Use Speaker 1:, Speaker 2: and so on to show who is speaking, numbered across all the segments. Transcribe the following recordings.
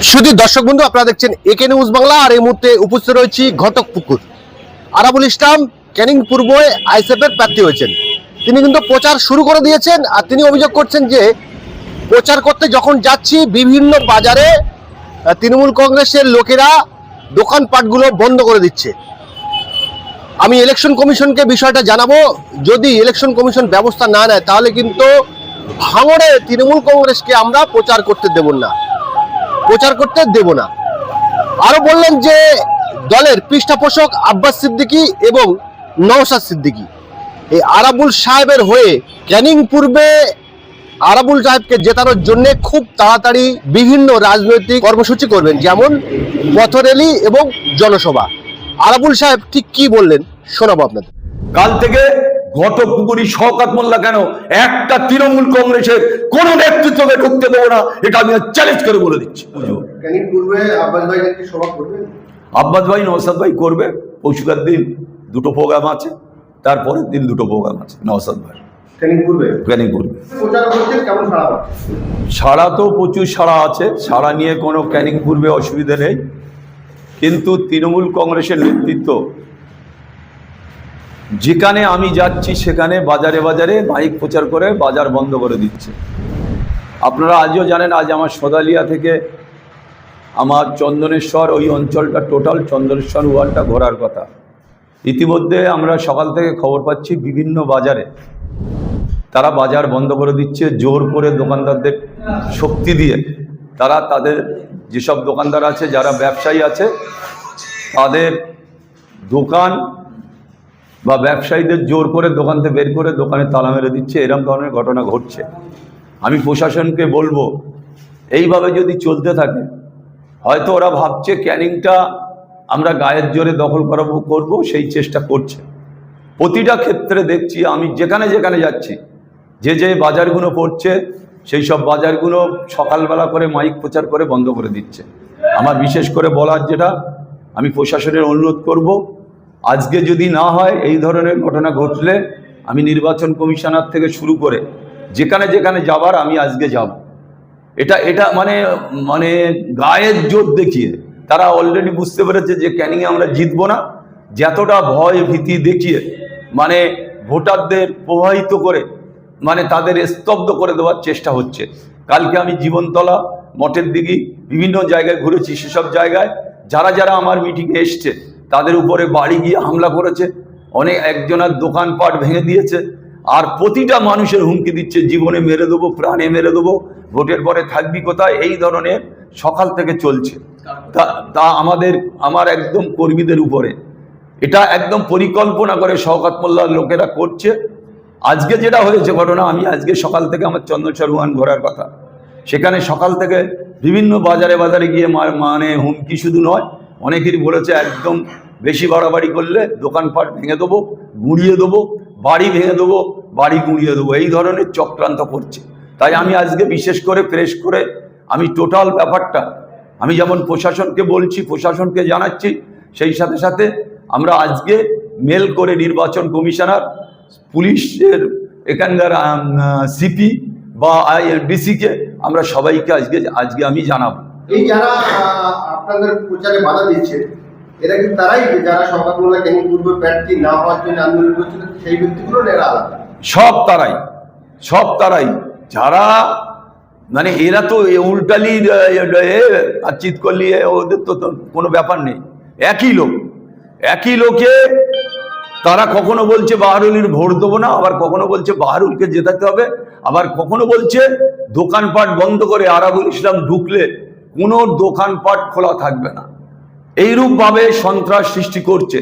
Speaker 1: শুধু দর্শক বন্ধু, আপনারা দেখছেন একে নিউজ বাংলা। আর এই মুহূর্তে উপস্থিত রয়েছি ঘটকপুকুর। আরাবুল ইসলাম ক্যানিং পূর্ব আইএসএফের প্রার্থী হয়েছেন। তিনি কিন্তু প্রচার শুরু করে দিয়েছেন। আর তিনি অভিযোগ করছেন যে প্রচার করতে যখন যাচ্ছি বিভিন্ন বাজারে তৃণমূল কংগ্রেসের লোকেরা দোকানপাটগুলো বন্ধ করে দিচ্ছে। আমি ইলেকশন কমিশনকে বিষয়টা জানাবো। যদি ইলেকশন কমিশন ব্যবস্থা না নেয় তাহলে কিন্তু ভাঙড়ে তৃণমূল কংগ্রেসকে আমরা প্রচার করতে দেব না। আরো বললেন যে দলের পৃষ্ঠপোষক আব্বাস সিদ্দিকী এবং নওশাদ সিদ্দিকী এই আরাবুল সাহেবের হয়ে ক্যানিং পূর্বে আরাবুল সাহেবকে জেতানোর জন্য খুব তাড়াতাড়ি বিভিন্ন রাজনৈতিক কর্মসূচি করবেন, যেমন পথ র্যালি এবং জনসভা। আরাবুল সাহেব ঠিক কি বললেন শোনাবো আপনাদের।
Speaker 2: কাল থেকে ঘটকপুকুরি শওকত মোল্লা কেন একটা তৃণমূল কংগ্রেসের কোন নেতৃত্বকে ঢুকতে দেবো না, এটা আমি চ্যালেঞ্জ করে বলে দিচ্ছি।
Speaker 1: ক্যানিং পূর্বে আব্বাস ভাই কি সভা করবেন?
Speaker 2: আব্বাস ভাই নওশাদ ভাই করবে। পরশুকার দিন দুটো প্রোগ্রাম আছে, তারপরের দিন দুটো প্রোগ্রাম আছে নওশাদ ভাই ক্যানিং পূর্বে। সাড়া তো প্রচুর সাড়া আছে, সাড়া নিয়ে কোনো ক্যানিং পূর্বে অসুবিধা নেই। কিন্তু তৃণমূল কংগ্রেসের নেতৃত্ব যেখানে আমি যাচ্ছি সেখানে বাজারে বাজারে মাইক প্রচার করে বাজার বন্ধ করে দিচ্ছে। আপনারা আজও জানেন, আজ আমার সদালিয়া থেকে আমার চন্দনেশ্বর ওই অঞ্চলটা টোটাল চন্দনেশ্বর ওয়ালটা ঘোরার কথা। ইতিমধ্যে আমরা সকাল থেকে খবর পাচ্ছি বিভিন্ন বাজারে তারা বাজার বন্ধ করে দিচ্ছে, জোর করে দোকানদারদের শক্তি দিয়ে তারা তাদের যেসব দোকানদার আছে, যারা ব্যবসায়ী আছে, তাদের দোকান বা ব্যবসায়ীদের জোর করে দোকান থেকে বের করে দোকানে তালা মেরে দিচ্ছে। এরকম ধরনের ঘটনা ঘটছে। আমি প্রশাসনকে বলবো, এইভাবে যদি চলতে থাকে হয়তো ওরা ভাবছে ক্যানিংটা আমরা গায়ের জোরে দখল করবো, সেই চেষ্টা করছে। প্রতিটা ক্ষেত্রে দেখছি, আমি যেখানে যেখানে যাচ্ছি, যে বাজারগুলো পড়ছে সেই সব বাজারগুলো সকালবেলা করে মাইক প্রচার করে বন্ধ করে দিচ্ছে। আমার বিশেষ করে বলার যেটা, আমি প্রশাসনের অনুরোধ করব, আজকে যদি না হয় এই ধরনের ঘটনা ঘটলে আমি নির্বাচন কমিশনার থেকে শুরু করে যেখানে যেখানে যাবার আমি আজকে যাব। এটা মানে গায়ের জোর দেখিয়ে তারা অলরেডি বুঝতে পেরেছে যে ক্যানিংয়ে আমরা জিতবো না। যতটা ভয় ভীতি দেখিয়ে মানে ভোটারদের প্রভাবিত করে মানে তাদের স্তব্ধ করে দেওয়ার চেষ্টা হচ্ছে। কালকে আমি জীবনতলা, মঠের দিকে বিভিন্ন জায়গায় ঘুরেছি। সেসব জায়গায় যারা যারা আমার মিটিংয়ে এসছে তাদের উপরে বাড়ি গিয়ে হামলা করেছে, একজনের দোকানপাট ভেঙে দিয়েছে। আর প্রতিটা মানুষের হুমকি দিচ্ছে, জীবনে মেরে দেবো, প্রাণে মেরে দেবো, ভোটের পরে থাকবি কোথায়, এই ধরনের সকাল থেকে চলছে। তা আমার একদম কর্মীদের উপরে এটা একদম পরিকল্পনা করে শওকত মোল্লার লোকেরা করছে। আজকে যেটা হয়েছে ঘটনা, আমি আজকে সকাল থেকে আমার চন্দনেশ্বর ওয়ান ঘোরার কথা, সেখানে সকাল থেকে বিভিন্ন বাজারে বাজারে গিয়ে মানে হুমকি শুধু নয়, অনেকেরই বলেছে একদম বেশি বাড়াবাড়ি করলে দোকানপাট ভেঙে দেবো, গুঁড়িয়ে দেবো, বাড়ি ভেঙে দেবো, বাড়ি গুঁড়িয়ে দেবো, এই ধরনের চক্রান্ত করছে। তাই আমি আজকে বিশেষ করে প্রেস করে আমি টোটাল ব্যাপারটা আমি যেমন প্রশাসনকে বলছি, প্রশাসনকে জানাচ্ছি, সেই সাথে সাথে আমরা আজকে মেল করে নির্বাচন কমিশনার, পুলিশের এখানকার সিপি বা ডিসিকে আমরা সবাইকে আজকে আমি জানাবো।
Speaker 1: এই যারা আপনাদের প্রচারে বাধা দিচ্ছে, এরা কি তারাই যারা শওকত মোল্লা ক্যানিং পূর্ব প্রার্থী না হওয়ার জন্য আন্দোলন করছিল, সেই ব্যক্তিগুলো এরা আলাদা?
Speaker 2: সব তারাই যারা মানে এরা তো উল্টালি চিৎ করলি, ওদের তো কোনো ব্যাপার নেই। একই লোকে তারা কখনো বলছে বাহারুলের ভোট দেবো না, আবার কখনো বলছে বাহারুলকে জেতাতে হবে, আবার কখনো বলছে দোকানপাট বন্ধ করে আরাবুল ইসলাম ঢুকলে কোনো দোকানপাট খোলা থাকবে না। এইরূপভাবে সন্ত্রাস সৃষ্টি করছে।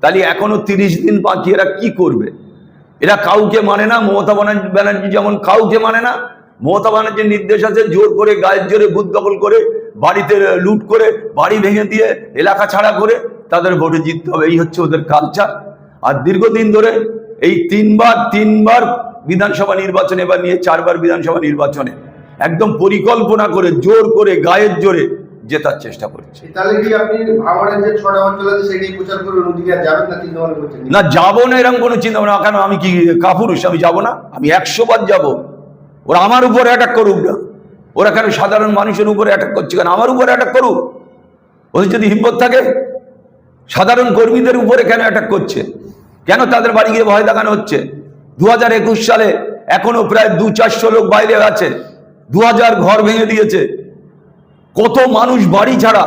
Speaker 2: তাহলে এখনো 30 দিন বাকি, এরা কি করবে? এরা কাউকে মানে না। মমতা ব্যানার্জি যেমন কাউকে মানে না। মমতা ব্যানার্জির নির্দেশ আছে জোর করে গায়ের জোরে বুথ দখল করে, বাড়িতে লুট করে, বাড়ি ভেঙে দিয়ে, এলাকা ছাড়া করে তাদের ভোটে জিততে হবে। এই হচ্ছে ওদের কালচার। আর দীর্ঘদিন ধরে এই তিনবার বিধানসভা নির্বাচনে, এবার নিয়ে 4বার বিধানসভা নির্বাচনে একদম পরিকল্পনা করে জোর করে গায়ের জোরে জেতার চেষ্টা করছে। না, যাবো না এরকম কোনো চিন্তা ভাবনা। কেন, আমি কি কাপুরুষ? আমি যাবো না? আমি 100 বার যাবো। ওরা আমার উপর অ্যাটাক করুক না, ওরা কেন সাধারণ মানুষের উপরে অ্যাটাক করছে? কেন আমার উপরে অ্যাটাক করুক, ওদের যদি হিম্মত থাকে। সাধারণ কর্মীদের উপরে কেন অ্যাটাক করছে? কেন তাদের বাড়ি গিয়ে ভয় দেখানো হচ্ছে? 2021 সালে এখনো প্রায় 200-400 লোক বাইরে আছে, 2000 ঘর ভেঙে দিয়েছে, কত মানুষ বাড়ি ছাড়া।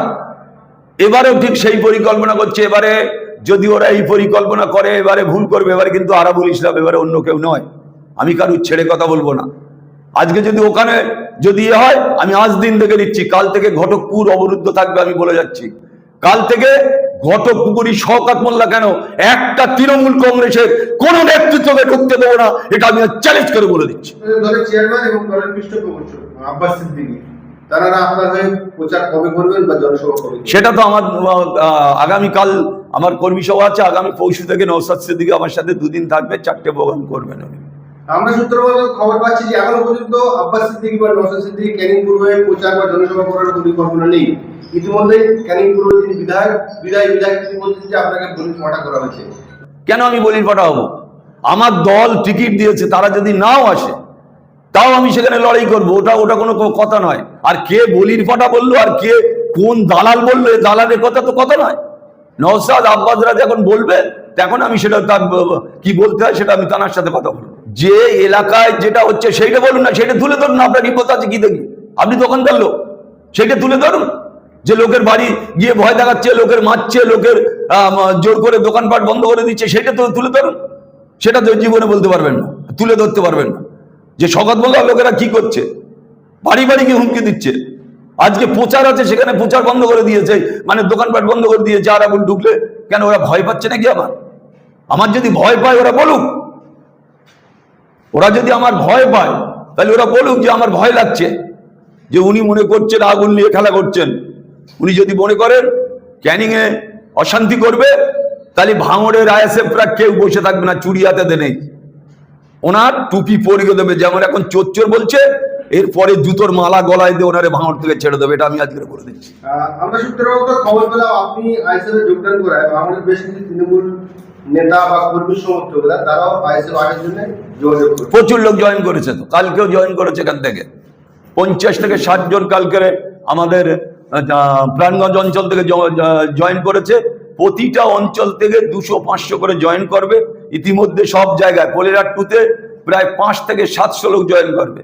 Speaker 2: এবারেও ঠিক সেই পরিকল্পনা করছে। এবারে যদি ওরা এই পরিকল্পনা করে, এবারে ভুল করবে। এবারে কিন্তু আরাবুল ইসলাম, এবারে অন্য কেউ নয়। আমি কারুর ছেড়ে কথা বলবো না। আজকে যদি ওখানে যদি হয়, আমি আজ দিন থেকে দিচ্ছি, কাল থেকে ঘটকপুর অবরুদ্ধ থাকবে। আমি বলে যাচ্ছি, কাল থেকে ঘটকপুকুরি শওকত মোল্লা কেন একটা তৃণমূল কংগ্রেসের কোন নেতৃত্বকে ঢুকতে দেবো না, এটা আমি চ্যালেঞ্জ করে বলে দিচ্ছি।
Speaker 3: দলের চেয়ারম্যান এবং দলের পৃষ্ঠপোষক আব্বাস সিদ্দিকী, তারা আপনার হয়ে প্রচার কবে করবেন বা জনসভা কবে?
Speaker 2: সেটা তো আমার আগামীকাল আমার কর্মী সভা আছে। আগামী পরশু থেকে নওশাদ সিদ্দিকী আমার সাথে 2 দিন থাকবে, 4টে প্রোগ্রাম করবেন উনি।
Speaker 3: আমরা সূত্রবদ্ধ খবর পাচ্ছি যে এখনো পর্যন্ত আব্বাস সিদ্দিকী বা নওশাদ সিদ্দিকী ক্যানিং পূর্বে প্রচার বা জনসভা করার পরিকল্পনা নেই। ইতিমধ্যে ক্যানিং পূর্ব তিনি বিধায়ক তিনি বলছেন যে আপনাকে বলি পাঠা করা হয়েছে।
Speaker 2: কেন আমি বলির পাঠা হবো? আমার দল টিকিট দিয়েছে, তারা যদি নাও আসে তাও আমি সেখানে লড়াই করবো। ওটা কোনো কথা নয়। আর কে বলির পাঠা বললো আর কে কোন দালাল বললো, দালালের কথা তো কথা নয়। নওশাদ আব্বাসরা যখন বলবে তখন আমি সেটা তার কি বলতে হয় সেটা আমি তার সাথে কথা বলবো। যে এলাকায় যেটা হচ্ছে সেইটা বলুন না, সেটা তুলে ধরুন না। আপনার রিপোর্ট আছে কি দেখি? আপনি দোকানদার লোক, সেটা তুলে ধরুন। যে লোকের বাড়ি গিয়ে ভয় দেখাচ্ছে, লোকের মারছে, লোকের জোর করে দোকানপাট বন্ধ করে দিচ্ছে, সেটা তো তুলে ধরুন। সেটা তো জীবনে বলতে পারবেন না, তুলে ধরতে পারবেন না। যে শওকত মোল্লার লোকেরা কি করছে, বাড়ি বাড়ি গিয়ে হুমকি দিচ্ছে। আজকে প্রচার আছে, সেখানে প্রচার বন্ধ করে দিয়েছে, মানে দোকানপাট বন্ধ করে দিয়েছে। আর এখন ঢুকলে কেন ওরা ভয় পাচ্ছে নাকি? আমার যদি ভয় পায় ওরা বলুক। ওরা যদি আমার ভয় পায় তাহলে ওরা বলুক যে আমার ভয় লাগছে, যে উনি মনে করছেন আগুন নিয়ে খেলা করছেন। উনি যদি মনে করেন ক্যানিং এ অশান্তি করবে, তাহলে ভাঙড়ের আইএসএফরা কেউ বসে থাকবে না, চুরি হাতে নেই। ওনার টুপি পরিয়ে দেবে, যেমন এখন চোর চোর বলছে, এরপরে জুতোর মালা গলায় দিয়ে ওনারে ভাঙড় থেকে ছেড়ে দেবে। এটা আমি আজকে বলে দিচ্ছি।
Speaker 3: আমরা সূত্রবদ্ধ খবর পেলাম আপনি আইএসএফ এ যোগদান করায় আমাদের বেশ কিছু তৃণমূল নেতা বা কর্মী সমর্থকরা তারাও আইএসএফ আগের জন্য যোগাযোগ করে।
Speaker 2: প্রচুর লোক জয়েন করেছে, তো কালকেও জয়েন করেছে। এখান থেকে 50 থেকে 60 জন কালকে আমাদের প্রাণগঞ্জ অঞ্চল থেকে জয়েন করেছে। প্রতিটা অঞ্চল থেকে 200-500 করে জয়েন করবে। ইতিমধ্যে সব জায়গায় পোলেরাট 2-তে প্রায় 5 থেকে 700 লোক জয়েন করবে।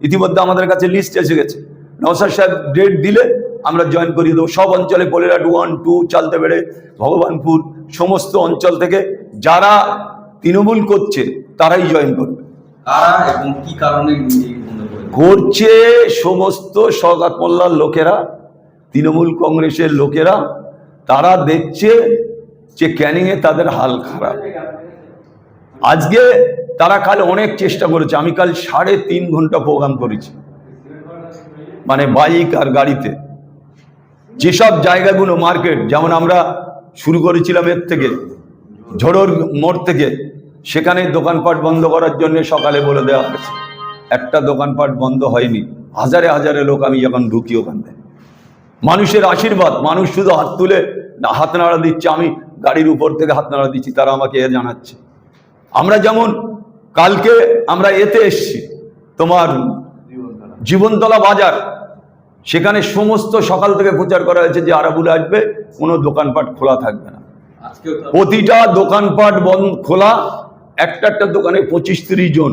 Speaker 2: ইতিমধ্যে আমাদের কাছে লিস্ট এসে গেছে। নওশাদ সাহেব ডেট দিলে আমরা জয়েন করিয়ে দেবো। সব অঞ্চলে পোলেরাট 1, 2, চালতেবেড়ে, ভগবানপুর, সমস্ত অঞ্চল থেকে যারা তৃণমূল করছে তারাই জয়েন করবে।
Speaker 4: কারা এবং কি কারণে
Speaker 2: করছে? সমস্ত শওকত মোল্লার লোকেরা, তৃণমূল কংগ্রেসের লোকেরা, তারা দেখছে যে ক্যানিংয়ে তাদের হাল খারাপ। আজকে তারা কাল অনেক চেষ্টা করেছে। আমি কাল 3.5 ঘন্টা প্রোগ্রাম করেছি, মানে বাইক আর গাড়িতে। যেসব জায়গাগুলো মার্কেট, যেমন আমরা শুরু করেছিলাম এর থেকে ঝড়োর মোড় থেকে, সেখানে দোকানপাট বন্ধ করার জন্য সকালে বলে দেওয়া হয়েছে। একটা দোকানপাট বন্ধ হয়নি। হাজারে হাজারে লোক আমি যখন ঢুকি ওখানে, মানুষের আশীর্বাদ, মানুষ শুধু হাত তুলে হাত নাড়া দিচ্ছে। আমি গাড়ির উপর থেকে হাত নাড়া দিচ্ছি, তারা আমাকে জানাচ্ছে। আমরা যেমন কালকে আমরা এতে এসছি, তোমার জীবনতলা বাজার, সেখানে সমস্ত সকাল থেকে প্রচার করা হয়েছে যে আরাবুলে আসবে, কোনো দোকানপাট খোলা থাকবে না। প্রতিটা দোকানপাট বন্ধ খোলা, একটা দোকানে 25-30 জন।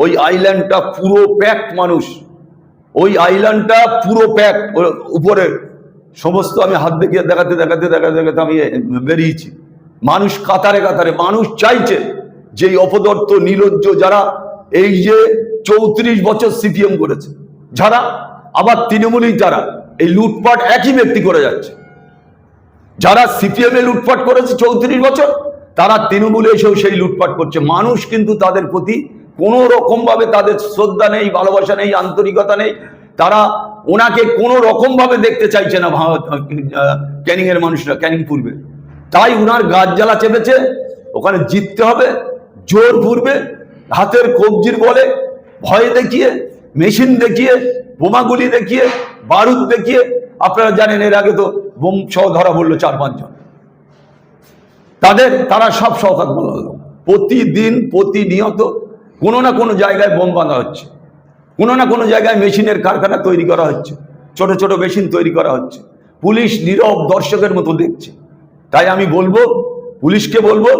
Speaker 2: ওই আইল্যান্ডটা পুরো প্যাকড মানুষ, ওই আইল্যান্ডটা পুরো প্যাক। উপরে সমস্ত আমি হাত দেখিয়ে দেখাতে আমি বেরিয়েছি। মানুষ কাতারে কাতারে, মানুষ চাইছে যে অপদর্থ নির্লজ্জ যারা এই যে 34 বছর সিপিএম করেছে, যারা আবার তৃণমূলই, তারা এই লুটপাট একই ব্যক্তি করে যাচ্ছে। যারা সিপিএম এ লুটপাট করেছে 34 বছর, তারা তৃণমূলে এসেও সেই লুটপাট করছে। মানুষ কিন্তু তাদের প্রতি কোনো রকম ভাবে তাদের শ্রদ্ধা নেই, ভালোবাসা নেই, আন্তরিকতা নেই। তারা ওনাকে কোনো রকম ভাবে দেখতে চাইছে না ক্যানিং এর মানুষরা, ক্যানিং পূর্বে। তাই উনার গাছ জ্বালা চেপেছে, ওখানে জিততে হবে, জোর পূর্বে, হাতের কবজির বলে, ভয় দেখিয়ে, মেশিন দেখিয়ে, বোমাগুলি দেখিয়ে, বারুদ দেখিয়ে। আপনারা জানেন এর আগে তো বোম সহ ধরা পড়লো 4-5 জন। তারা সব শওকত মোল্লার লোক। প্রতিদিন প্রতিনিয়ত কোনো না কোনো জায়গায় বোম বাঁধা হচ্ছে। কোনো না কোনো জায়গায় মেশিনের কারখানা তৈরি করা হচ্ছে, ছোট ছোট মেশিন তৈরি করা হচ্ছে, পুলিশ নীরব দর্শকের মতো দেখছে। তাই আমি বলবো, পুলিশকে বলবো,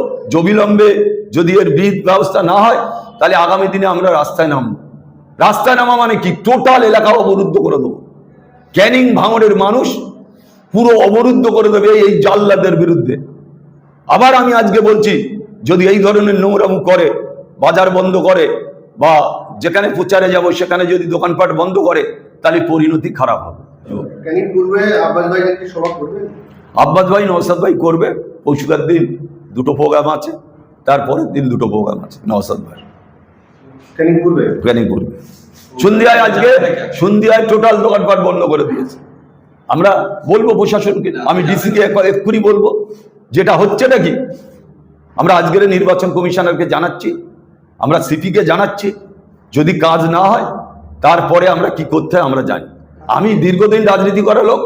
Speaker 2: অবিলম্বে যদি এর বিহিত ব্যবস্থা না হয় তাহলে আগামী দিনে আমরা রাস্তায় নামবো। রাস্তায় নামা মানে কি, টোটাল এলাকা অবরুদ্ধ করে দেবো। ক্যানিং ভাঙড়ের মানুষ পুরো অবরুদ্ধ করে দেবে এই জাল্লাদের বিরুদ্ধে। আবার আমি আজকে বলছি, যদি এই ধরনের নোংরামু করে, বাজার বন্ধ করে, বা যেখানে প্রচারে যাব সেখানে যদি দোকানপাট বন্ধ করে, তাহলে পরিণতি খারাপ হবে।
Speaker 3: ক্যানিং পূর্বে আব্বাস ভাই একটি সভা করবেন?
Speaker 2: আব্বাস ভাই, নওশাদ ভাই করবে। পরশুকার দিন দুটো প্রোগ্রাম আছে, তারপরের দিন দুটো প্রোগ্রাম আছে নওশাদ ভাই
Speaker 3: ক্যানিং পূর্বে।
Speaker 2: প্ল্যানিং করবে। সন্ধ্যায় আজকে সন্ধ্যায় টোটাল দোকানপাট বন্ধ করে দিয়েছে। আমরা বলবো প্রশাসনকে, আমি ডিসিকে এক্ষুনি বলবো যেটা হচ্ছে নাকি। আমরা আজকের নির্বাচন কমিশনারকে জানাচ্ছি, আমরা সিপিকে জানাচ্ছি, যদি কাজ না হয় তারপরে আমরা কি করতে হয় আমরা জানি। আমি দীর্ঘদিন রাজনীতি করা লোক,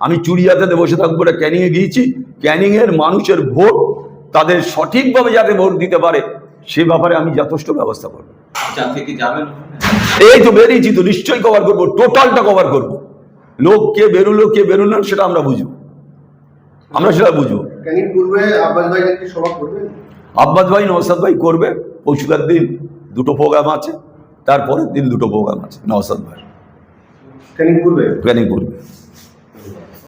Speaker 2: আমি চুড়িয়াতে বসে থাকবো না, ক্যানিংয়ে গিয়েছি। ক্যানিংয়ের মানুষের ভোট তাদের সঠিকভাবে যাতে ভোট দিতে পারে সে ব্যাপারে আমি যথেষ্ট ব্যবস্থা করবো।
Speaker 4: থেকে যাবেন?
Speaker 2: এই তো বেরিয়েছি, তো নিশ্চয়ই কভার করবো, টোটালটা কভার করবো। লোক কে বেরোলো কে বেরোলো সেটা আমরা বুঝবো, আমরা সেটা বুঝবো।
Speaker 3: ক্যানিং পূর্বে আব্বাস ভাই একটি সভা করবেন?
Speaker 2: আব্বাস ভাই, নওশাদ ভাই করবে। পরশুকার দিন দুটো প্রোগ্রাম আছে, তারপরের দিন দুটো প্রোগ্রাম আছে নওশাদ ভাই
Speaker 3: ক্যানিং পূর্বে।
Speaker 2: প্ল্যানিং করবে।